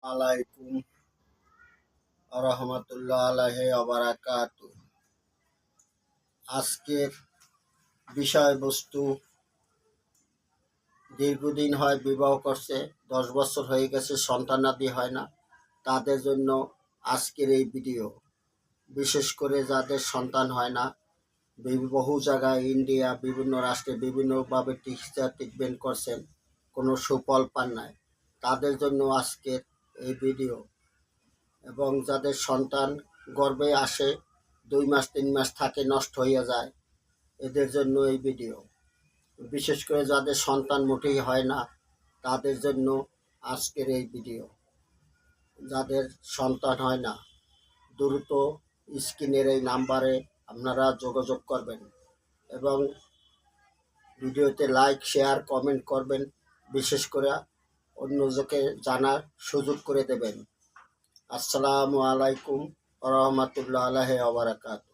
আলাইকুম রহমতুল্লাহ আলাহি আবরাকাতু। আজকের বিষয়বস্তু, দীর্ঘদিন হয় বিবাহ করছে, 10 বছর হয়ে গেছে, সন্তানাদি হয় না, তাদের জন্য আজকের এই ভিডিও। বিশেষ করে যাদের সন্তান হয় না, বহু জায়গায় ইন্ডিয়া বিভিন্ন রাষ্ট্রে বিভিন্নভাবে চিকিৎসা ট্রিটমেন্ট করছেন, কোনো সুফল পান নাই, তাদের জন্য আজকের এই ভিডিও। এবং যাদের সন্তান গর্ভে আসে 2 মাস 3 মাস থাকে, নষ্ট হয়ে যায়, এদের জন্য এই ভিডিও। বিশেষ করে যাদের সন্তান মোটেই হয় না, তাদের জন্য আজকের এই ভিডিও। যাদের সন্তান হয় না, দ্রুত স্ক্রিনের এই নাম্বারে আপনারা যোগাযোগ করবেন এবং ভিডিওতে লাইক শেয়ার কমেন্ট করবেন। বিশেষ করে অন্যজনকে জানার সুযোগ করে দেবেন। আসসালামু আলাইকুম রহমতুল্লাহ আলাহি ওয়া বারাকাতুহু।